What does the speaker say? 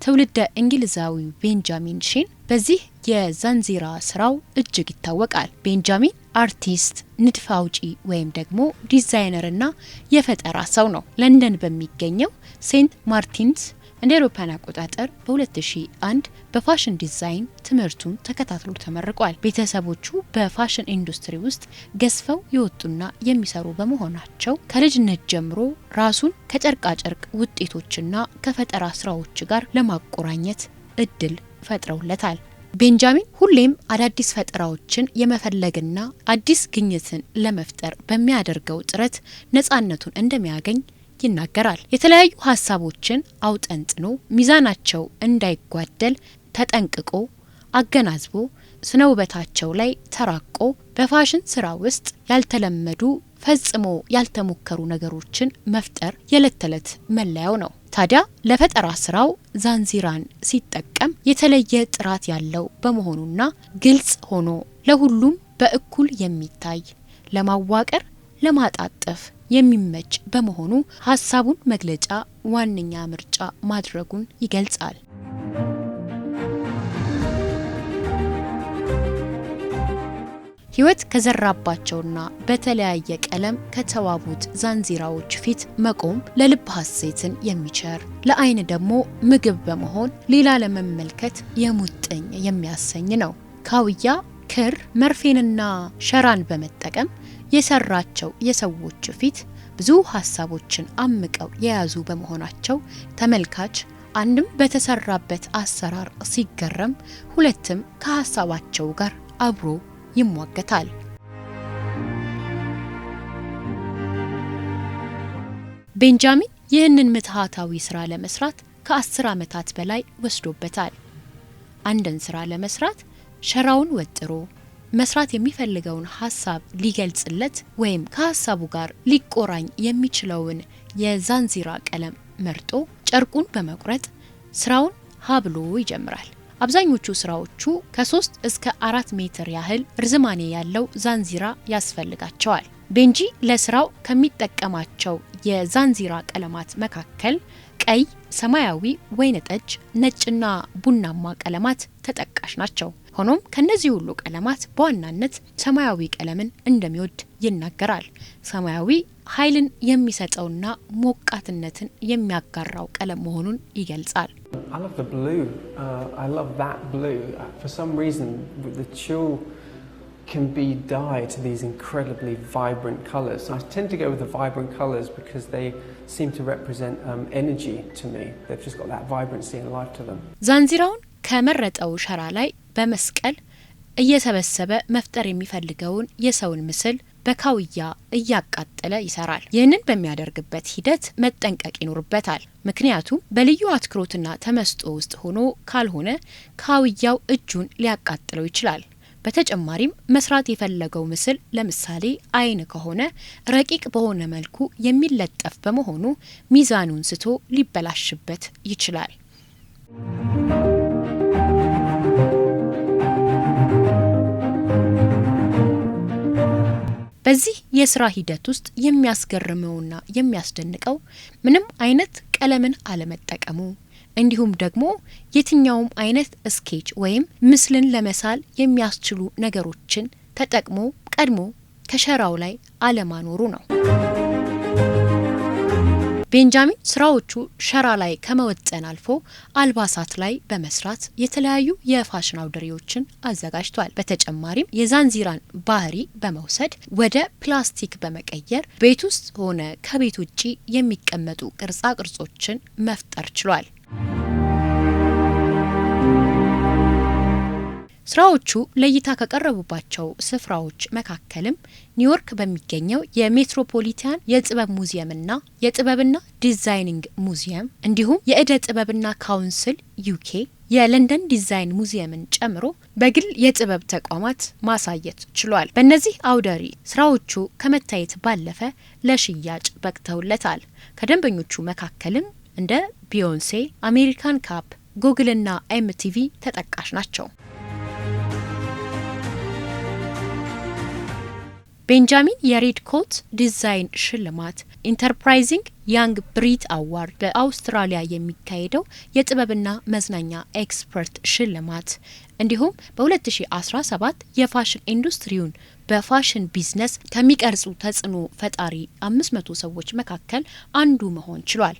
ትውልደ እንግሊዛዊው ቤንጃሚን ሺን በዚህ የዛንዚራ ስራው እጅግ ይታወቃል። ቤንጃሚን አርቲስት፣ ንድፍ አውጪ ወይም ደግሞ ዲዛይነርና የፈጠራ ሰው ነው። ለንደን በሚገኘው ሴንት ማርቲንስ እንደ አውሮፓውያን አቆጣጠር በ2001 በፋሽን ዲዛይን ትምህርቱን ተከታትሎ ተመርቋል። ቤተሰቦቹ በፋሽን ኢንዱስትሪ ውስጥ ገዝፈው የወጡና የሚሰሩ በመሆናቸው ከልጅነት ጀምሮ ራሱን ከጨርቃ ጨርቅ ውጤቶችና ከፈጠራ ስራዎች ጋር ለማቆራኘት እድል ፈጥረውለታል። ቤንጃሚን ሁሌም አዳዲስ ፈጠራዎችን የመፈለግና አዲስ ግኝትን ለመፍጠር በሚያደርገው ጥረት ነፃነቱን እንደሚያገኝ ይናገራል። የተለያዩ ሀሳቦችን አውጠንጥኖ ሚዛናቸው እንዳይጓደል ተጠንቅቆ አገናዝቦ ስነ ውበታቸው ላይ ተራቆ በፋሽን ስራ ውስጥ ያልተለመዱ ፈጽሞ ያልተሞከሩ ነገሮችን መፍጠር የዕለት ተዕለት መለያው ነው። ታዲያ ለፈጠራ ስራው ዛንዚራን ሲጠቀም የተለየ ጥራት ያለው በመሆኑና ግልጽ ሆኖ ለሁሉም በእኩል የሚታይ ለማዋቀር ለማጣጠፍ የሚመች በመሆኑ ሀሳቡን መግለጫ ዋነኛ ምርጫ ማድረጉን ይገልጻል። ህይወት ከዘራባቸውና በተለያየ ቀለም ከተዋቡት ዛንዚራዎች ፊት መቆም ለልብ ሀሴትን የሚቸር ለአይን ደግሞ ምግብ በመሆን ሌላ ለመመልከት የሙጥኝ የሚያሰኝ ነው። ካውያ ክር መርፌንና ሸራን በመጠቀም የሰራቸው የሰዎች ፊት ብዙ ሀሳቦችን አምቀው የያዙ በመሆናቸው ተመልካች አንድም በተሰራበት አሰራር ሲገረም፣ ሁለትም ከሀሳባቸው ጋር አብሮ ይሟገታል። ቤንጃሚን ይህንን ምትሃታዊ ስራ ለመስራት ከ10 ዓመታት በላይ ወስዶበታል። አንድን ስራ ለመስራት ሸራውን ወጥሮ መስራት የሚፈልገውን ሀሳብ ሊገልጽለት ወይም ከሀሳቡ ጋር ሊቆራኝ የሚችለውን የዛንዚራ ቀለም መርጦ ጨርቁን በመቁረጥ ስራውን ሀብሎ ይጀምራል። አብዛኞቹ ስራዎቹ ከ3 እስከ 4 ሜትር ያህል ርዝማኔ ያለው ዛንዚራ ያስፈልጋቸዋል። ቤንጂ ለስራው ከሚጠቀማቸው የዛንዚራ ቀለማት መካከል ቀይ፣ ሰማያዊ፣ ወይንጠጅ፣ ነጭና ቡናማ ቀለማት ተጠቃሽ ናቸው። ሆኖም ከነዚህ ሁሉ ቀለማት በዋናነት ሰማያዊ ቀለምን እንደሚወድ ይናገራል። ሰማያዊ ኃይልን የሚሰጠውና ሞቃትነትን የሚያጋራው ቀለም መሆኑን ይገልጻል። I love the blue. I love that blue. For some reason, the chill can be dyed to these incredibly vibrant colours. I tend to go with the vibrant colours because they seem to represent energy to me. They've just got that vibrancy and life to them. ዛንዚራውን ከመረጠው ሸራ ላይ በመስቀል እየሰበሰበ መፍጠር የሚፈልገውን የሰውን ምስል በካውያ እያቃጠለ ይሰራል። ይህንን በሚያደርግበት ሂደት መጠንቀቅ ይኖርበታል። ምክንያቱም በልዩ አትኩሮትና ተመስጦ ውስጥ ሆኖ ካልሆነ ካውያው እጁን ሊያቃጥለው ይችላል። በተጨማሪም መስራት የፈለገው ምስል ለምሳሌ አይን ከሆነ ረቂቅ በሆነ መልኩ የሚለጠፍ በመሆኑ ሚዛኑን ስቶ ሊበላሽበት ይችላል። በዚህ የስራ ሂደት ውስጥ የሚያስገርመውና የሚያስደንቀው ምንም አይነት ቀለምን አለመጠቀሙ እንዲሁም ደግሞ የትኛውም አይነት ስኬች ወይም ምስልን ለመሳል የሚያስችሉ ነገሮችን ተጠቅሞ ቀድሞ ከሸራው ላይ አለማኖሩ ነው። ቤንጃሚን ስራዎቹ ሸራ ላይ ከመወጠን አልፎ አልባሳት ላይ በመስራት የተለያዩ የፋሽን አውደሪዎችን አዘጋጅቷል። በተጨማሪም የዛንዚራን ባህሪ በመውሰድ ወደ ፕላስቲክ በመቀየር ቤት ውስጥ ሆነ ከቤት ውጪ የሚቀመጡ ቅርጻ ቅርጾችን መፍጠር ችሏል። ስራዎቹ ለእይታ ከቀረቡባቸው ስፍራዎች መካከልም ኒውዮርክ በሚገኘው የሜትሮፖሊታን የጥበብ ሙዚየምና የጥበብና ዲዛይኒንግ ሙዚየም እንዲሁም የእደ ጥበብና ካውንስል ዩኬ የለንደን ዲዛይን ሙዚየምን ጨምሮ በግል የጥበብ ተቋማት ማሳየት ችሏል። በእነዚህ አውደሪ ስራዎቹ ከመታየት ባለፈ ለሽያጭ በቅተውለታል። ከደንበኞቹ መካከልም እንደ ቢዮንሴ፣ አሜሪካን ካፕ፣ ጉግልና ኤምቲቪ ተጠቃሽ ናቸው። ቤንጃሚን የሬድ ኮት ዲዛይን ሽልማት፣ ኢንተርፕራይዚንግ ያንግ ብሪት አዋርድ በአውስትራሊያ የሚካሄደው የጥበብና መዝናኛ ኤክስፐርት ሽልማት እንዲሁም በ2017 የፋሽን ኢንዱስትሪውን በፋሽን ቢዝነስ ከሚቀርጹ ተጽዕኖ ፈጣሪ 500 ሰዎች መካከል አንዱ መሆን ችሏል።